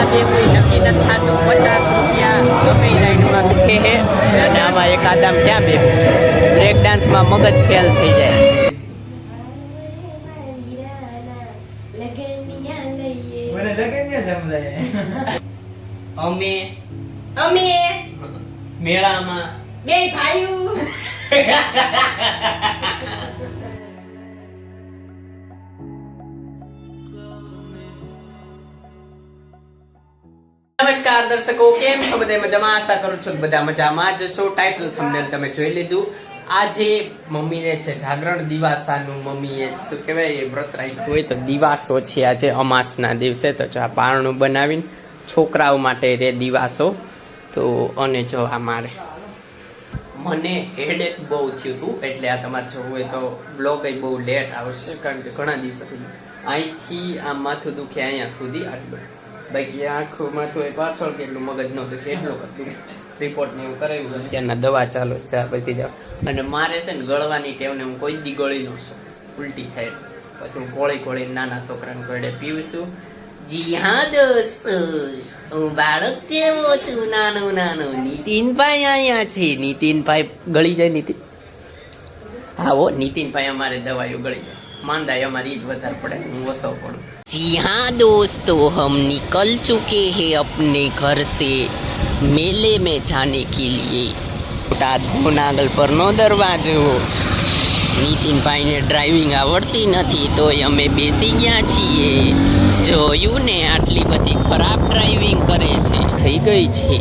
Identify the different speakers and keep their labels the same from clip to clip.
Speaker 1: રાઈડમાં દેવું નક્કી નથી થતું. 50 રૂપિયા ગમે રાઈડમાં મૂકે છે અને આમાં એક આદામ ક્યાં બે બ્રેક ડાન્સમાં મગજ ફેલ થઈ જાય. અમે મેળામાં બે ભાઈઓ નમસ્કાર દર્શકો, કેમ છો? બધા મજામાં? આશા કરું છું બધા મજામાં જ છો. ટાઇટલ થંબનેલ તમે જોઈ લીધું. આજે મમ્મીને છે જાગરણ દિવાસાનું. મમ્મીએ શું કહેવાય વ્રત રાખ્યું હોય તો દિવાસો છે આજે અમાસના દિવસે. તો જો આ પારણું બનાવીને છોકરાઓ માટે રે દિવાસો. તો અને જો આ મારે મને હેડેક બહુ થયું હતું એટલે આ તમારે જોવું હોય તો બ્લોગ બહુ લેટ આવશે, કારણ કે ઘણા દિવસથી અહીંથી આ માથું દુખે અહીંયા સુધી આટલું. બાકી આખું માથું હોય પાછળ કેટલું મગજ ન દુખે એટલું કરતું. રિપોર્ટ ને એવું કરાવ્યું, અત્યારના દવા ચાલુ છે બધી દવા. અને મારે છે ને ગળવાની ટેવને હું કોઈ દી ગળી ન છું, ઉલટી થાય પછી હું કોળી નાના છોકરાને ઘડે પીવું છું. જી હા દોસ્ત, હું બાળક જેવો છું, નાનો. નીતિનભાઈ અહીંયા છે. નીતિનભાઈ ગળી જાય. હા હો, નીતિનભાઈ અમારે દવાઈઓ ગળી જાય. માંદાય અમારી જ વધારે પડે, હું ઓછો પડું. जी हाँ दोस्तों, हम निकल चुके हैं अपने घर से मेले में जाने के लिए. નાગલ પરનો દરવાજો. નીતિનભાઈને ડ્રાઇવિંગ આવડતી નથી તોય અમે બેસી ગયા છીએ. જોયું ને, આટલી બધી ખરાબ ડ્રાઇવિંગ કરે છે. થઈ ગઈ છે.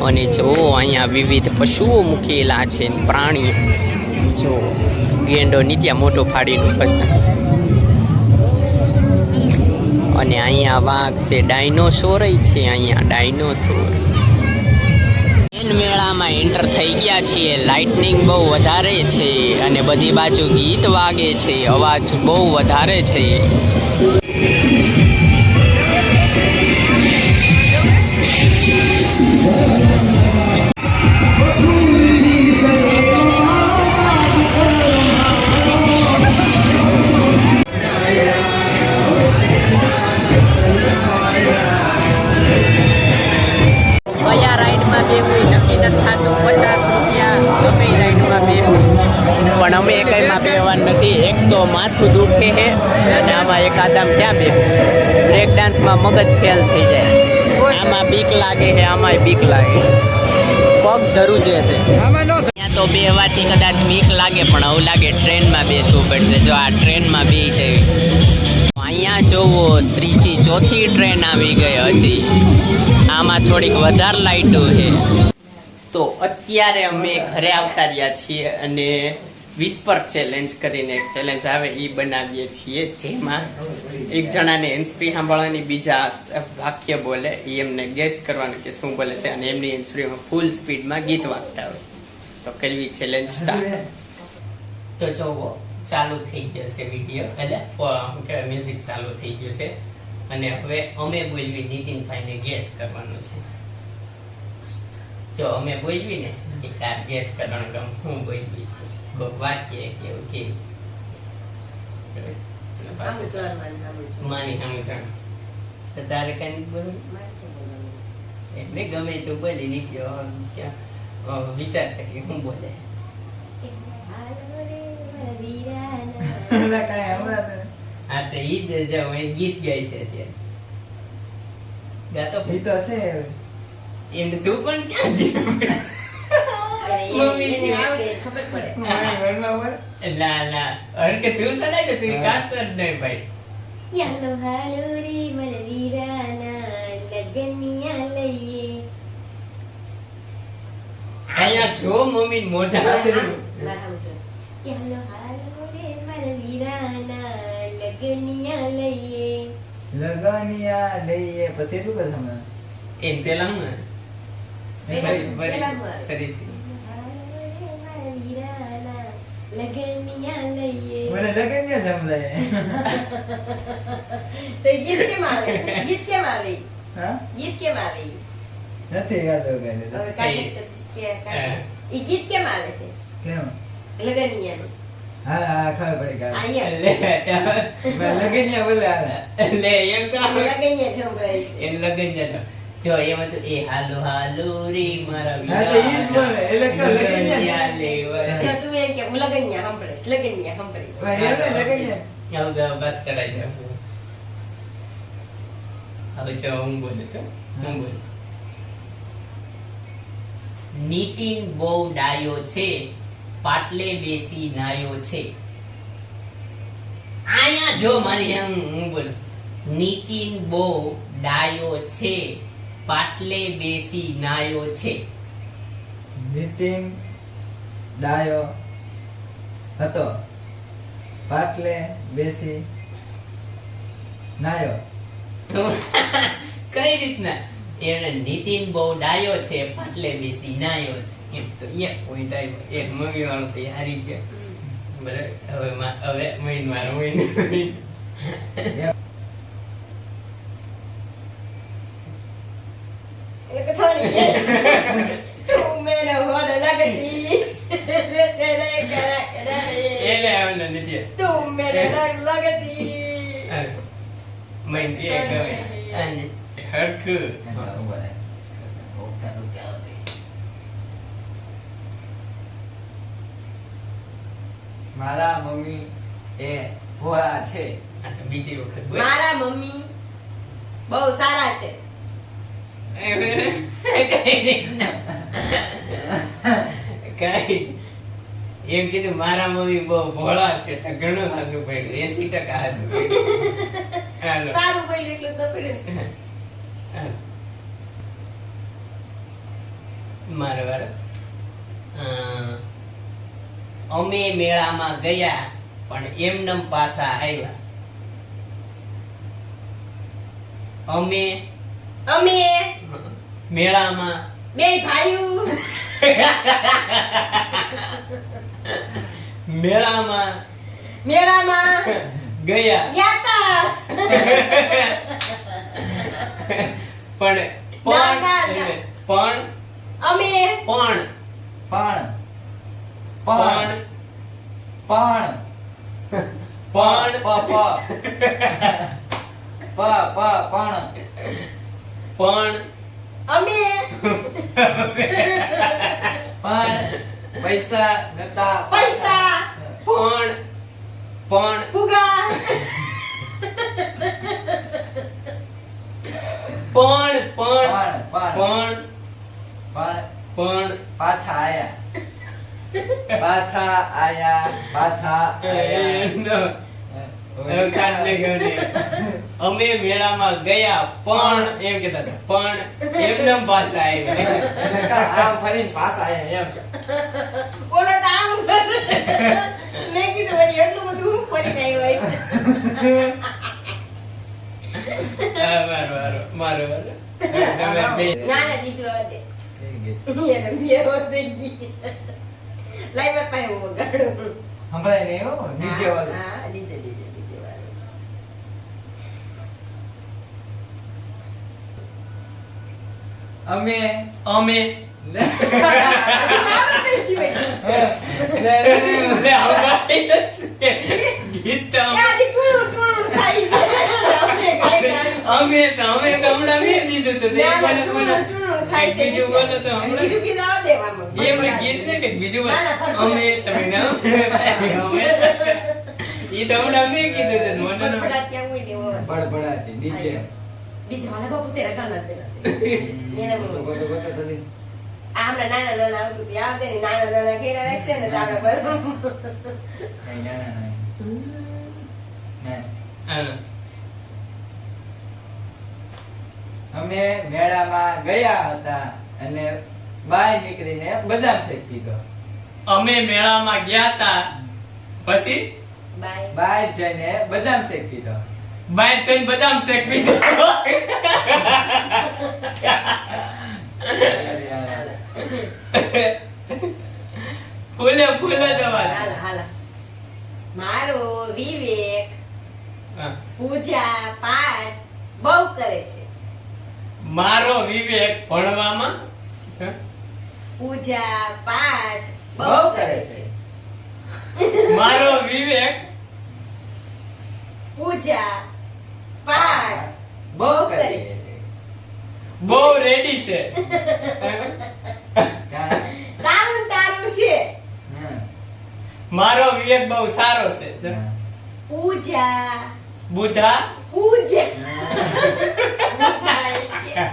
Speaker 1: અને જો અહીંયા વિવિધ પશુઓ મૂકેલા છે, પ્રાણીઓ. જો ગેંડો નીત્યા મોટો ફાડીનું પસંદ. અને અહીંયા વાઘ છે, ડાયનોસોર છે. અહીંયા ડાયનોસોર. મેળામાં એન્ટર થઈ ગયા છીએ. લાઇટનિંગ બહુ વધારે છે અને બધી બાજુ ગીત વાગે છે. અવાજ બહુ વધારે છે. પણ અમે એકમાં બેવાનું નથી. એક તો માથું દુખે છે અને આમાં એક આદામ ક્યાં બે બ્રેક ડાન્સમાં મગજ ફેલ થઈ જાય. આમાં બીક લાગે છે, આમાંય બીક લાગે. પગ ધરું છે. ત્યાં તો બેવાથી કદાચ બીક લાગે, પણ આવું લાગે ટ્રેનમાં બેસવું પડશે. જો આ ટ્રેનમાં બે જઈ. અહીંયા જોવો, ત્રીજી ચોથી ટ્રેન આવી ગઈ હજી. આમાં થોડીક વધારે લાઈટો છે. તો અત્યારે અમે ઘરે આવતા રહ્યા છીએ અને વિસ્પર ચેલેન્જ કરીને એક ચેલેન્જ આવે એ બનાવીએ છીએ, જેમાં એક જણાને હેન્ડસ્ફ્રી સાંભળવાની, બીજા વાક્ય બોલે એ એમને ગેસ કરવાનું કે શું બોલે છે, અને એમની હેન્ડસ્ફ્રીમાં ફૂલ સ્પીડમાં ગીત વાગતા હોય. તો કરવી ચેલેન્જ સ્ટાર્ટ. તો જોવો, ચાલુ થઈ ગયો છે વિડીયો, એટલે શું કહેવાય મ્યુઝિક ચાલુ થઈ ગયું છે. અને હવે અમે બોલવી, નીતિનભાઈને ગેસ કરવાનું છે. જો અમે બોલવી ને એ તાર ગેસ કરવાનું કામ હું બોલવી છું. વાક્ય કેવું કેવું માની સમજણ તો તારે કઈ બોલું એટલે ગમે તો બોલી નીકળ્યો. ક્યાં વિચાર શકે હું બોલે. હા તો ઈ જ ગીત ગાય છે અત્યારે. ગાતો ગીત હશે એમ તું પણ ક્યાં તું સડાય કે તું કાઢતો જ નહીં ભાઈ. યાલો હાલો રે મને વીરાના લગનિયા લઈએ. અહીંયા જો મમ્મી મોઢા યાલો હાલો રે મને વીરાના લગનિયા લઈએ. પછી એટલું બધા એમ પેલા હું
Speaker 2: હા હા ખબર પડી ગઈ
Speaker 3: અહીંયા
Speaker 1: લે ચાલો.
Speaker 2: લગનિયા બોલે હાલે
Speaker 1: લે એમ તો આપણે
Speaker 3: લગનિયા છોકરાઈ છે.
Speaker 1: એ લગન જતો જો એમાં તો એ હાલો હાલો રે મારા
Speaker 2: હા તો ઈ જ બોલે એટલે કહો લગનિયા
Speaker 1: લેવા
Speaker 3: તો તું એમ કે હું લગનિયા સાંભળીશ, લગનિયા સાંભળીશ.
Speaker 2: લગનિયા
Speaker 1: આવું તો બસ કરાઈ જાવ. હવે જો હું બોલીશ હો. હું બોલું. નીતિન બહુ ડાયો છે, પાટલે બેસી નાયો છે. આયા જો મારી હું બોલું. નીતિન બહુ ડાયો છે, પાટલે બેસી નાયો છે.
Speaker 2: નીતિન ડાયો હતો, પાટલે બેસી નાયો.
Speaker 1: કઈ રીતના એને નીતિન બહુ ડાયો છે, પાટલે બેસી નાયો છે. એમ તો એક પોઈન્ટ આવ્યો. એક મમ્મી વાળું તો હારી ગયા. બરાબર. હવે મહિન મારો મહિન
Speaker 3: એટલે થોડી તું મેરે હોડ લગતી તેરે કરે
Speaker 1: એને આવને નથી
Speaker 3: તું મેરે લગતી
Speaker 1: મહિન કે કહેવાય અને હરખું
Speaker 2: મારા મમ્મી એ ભોળા છે.
Speaker 1: આ તો બીજી વખત બોલ.
Speaker 3: મારા મમ્મી બહુ સારા છે.
Speaker 1: કઈ રીતના કઈ એમ કીધું મારા મમ્મી બહુ ભોળા છે તો ઘણું હાસું પડ્યું 80% હાસું પડ્યું. હાલો.
Speaker 3: સારું બોલ્યું એટલું તો પડ્યું.
Speaker 1: હાલો. મારો વારો. અમે મેળામાં ગયા પણ એમનેમ પાછા આવ્યા. અમે
Speaker 3: અમે
Speaker 1: મેળામાં
Speaker 3: બે ભાઈઓ
Speaker 1: મેળામાં
Speaker 3: મેળામાં
Speaker 1: ગયા
Speaker 3: ગયા તા.
Speaker 1: પણ
Speaker 3: ના, ના, ના.
Speaker 1: પણ
Speaker 3: અમે
Speaker 1: પણ
Speaker 2: પણ
Speaker 1: પણ
Speaker 2: પણ
Speaker 1: પણ
Speaker 2: પ પણ
Speaker 1: પણ
Speaker 3: અમે
Speaker 2: પણ પૈસા નતા
Speaker 3: પૈસા
Speaker 1: પણ
Speaker 3: ફુગા
Speaker 1: પણ
Speaker 2: પણ
Speaker 1: પણ પણ
Speaker 2: પાછા આયા પાછા આયા
Speaker 1: અમે મેળામાં ગયા પણ એમ કેતા હતા પણ એમને પાછા આવ્યા.
Speaker 2: આમ ફરીને પાછા આયા એમ
Speaker 3: બોલો તો આમ મેં કીધું વળી એટલું બધું ફરી આવ્યો
Speaker 1: મારો તમે બે
Speaker 3: ના ના બીજું આવે દે એને બે હોત ગઈ લાઈ બાર પાસે હું વગાડું
Speaker 2: સંભળાય નહીં હો નીચે વાળું
Speaker 3: હા ડીજે વાળું
Speaker 2: અમે
Speaker 1: અમે
Speaker 3: તારું કઈ થયું
Speaker 1: ગીત તો
Speaker 3: યાર ટુણું ટુણું ખાઈ અમે ગાય
Speaker 1: અમે તો હમણાં મેં દીધું તો તે
Speaker 3: ના
Speaker 1: મને બોલો.
Speaker 3: ટુણું ખાઈ છે
Speaker 1: બીજું બોલો તો હમણાં
Speaker 3: બીજું કીધું આવ દેવામાં
Speaker 1: એ આપણે ગીત ને કે બીજું
Speaker 3: ના, ના,
Speaker 1: બોલો.
Speaker 3: પણ
Speaker 1: અમે તમે ના અમે અચ્છા. ઈ તો હમણાં મેં કીધું તો મને ના-
Speaker 3: પડપડા ત્યાં હોય ને એવો
Speaker 2: પડપડાટી નીચે
Speaker 3: બીજે વાળા બાપુ તેરા ગાના તેરા એને
Speaker 2: તો ગોતો ગોતો થલી
Speaker 3: આ હમણાં નાના નાના આવતું હતું આવતે ને નાના નાના ઘેરા રાખશે ને તો આપણે બરોબર
Speaker 2: નહીં ના ના નહીં
Speaker 1: હાલો.
Speaker 2: અમે મેળામાં ગયા હતા અને બહાર નીકળીને બદામ શેક પીધો.
Speaker 1: અમે મેળામાં ગયા તા પછી
Speaker 3: બાય
Speaker 2: બહાર જઈને બદામ શેક પીધો.
Speaker 1: બાઈક જઈને બદામ શેક પીધો. ફૂલે ફૂલે જ અવાજ.
Speaker 3: હાલા હાલા મારો વિવેક
Speaker 1: હા.
Speaker 3: પૂજા પાઠ બહુ કરે છે.
Speaker 1: મારો વિવેક ભણવામાં
Speaker 3: પૂજા પાઠ
Speaker 2: બહુ કરે છે.
Speaker 1: મારો વિવેક
Speaker 3: પૂજા પાઠ
Speaker 2: બહુ કરીએ છે.
Speaker 1: બહુ રેડી છે.
Speaker 3: તારું તારું છે.
Speaker 2: હા.
Speaker 1: મારો વિવેક બહુ સારો છે.
Speaker 3: પૂજા
Speaker 1: બુધા
Speaker 3: પૂજા
Speaker 2: હા.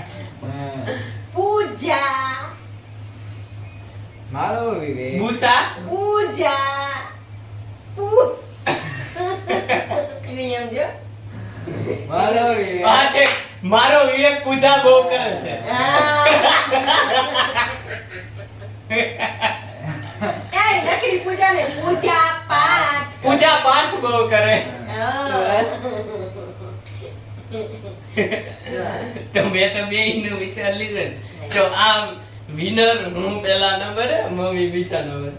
Speaker 3: પૂજા
Speaker 2: મારો વિવેક
Speaker 1: બુસા
Speaker 3: પૂજા નિયમ જો
Speaker 2: મારો વિવેક
Speaker 1: હા છે. મારો વિવેક પૂજા બહુ કરે છે.
Speaker 3: એ નકરી પૂજા ને પૂજા પાઠ
Speaker 1: પૂજા પાઠ બહુ કરે. તો મેં તો બે નું વિચાર લીધો ને. જો આમ વિનર હું પહેલા નંબર મમ્મી બીજા નંબર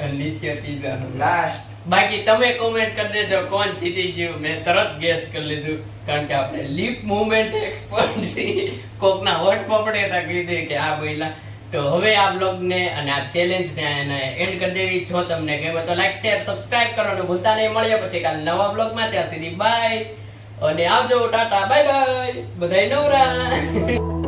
Speaker 1: અને નિત્ય ત્રીજા નંબર.
Speaker 2: લાસ્ટ
Speaker 1: બાકી તમે કોમેન્ટ કરી દેજો કોણ જીતી ગયું. મેં તરત ગેસ કરી લીધું કારણ કે આપણે લીપ મુવમેન્ટ એક્સપર્ટ છીએ. કોકના હોટ પપડે તા કીધું કે આ બોયલા. તો હવે આ બ્લોગ ને અને આ ચેલેન્જ ને એને એન્ડ કરી દેવી. જો તમને ગમે તો લાઈક શેર સબસ્ક્રાઇબ કરવાનું ભૂલતા નહીં. મળીએ પછી કાલ નવા બ્લોગ માં. ત્યાં સુધી બાય અને આવજો. ટાટા બાય બાય બધાય નવરા.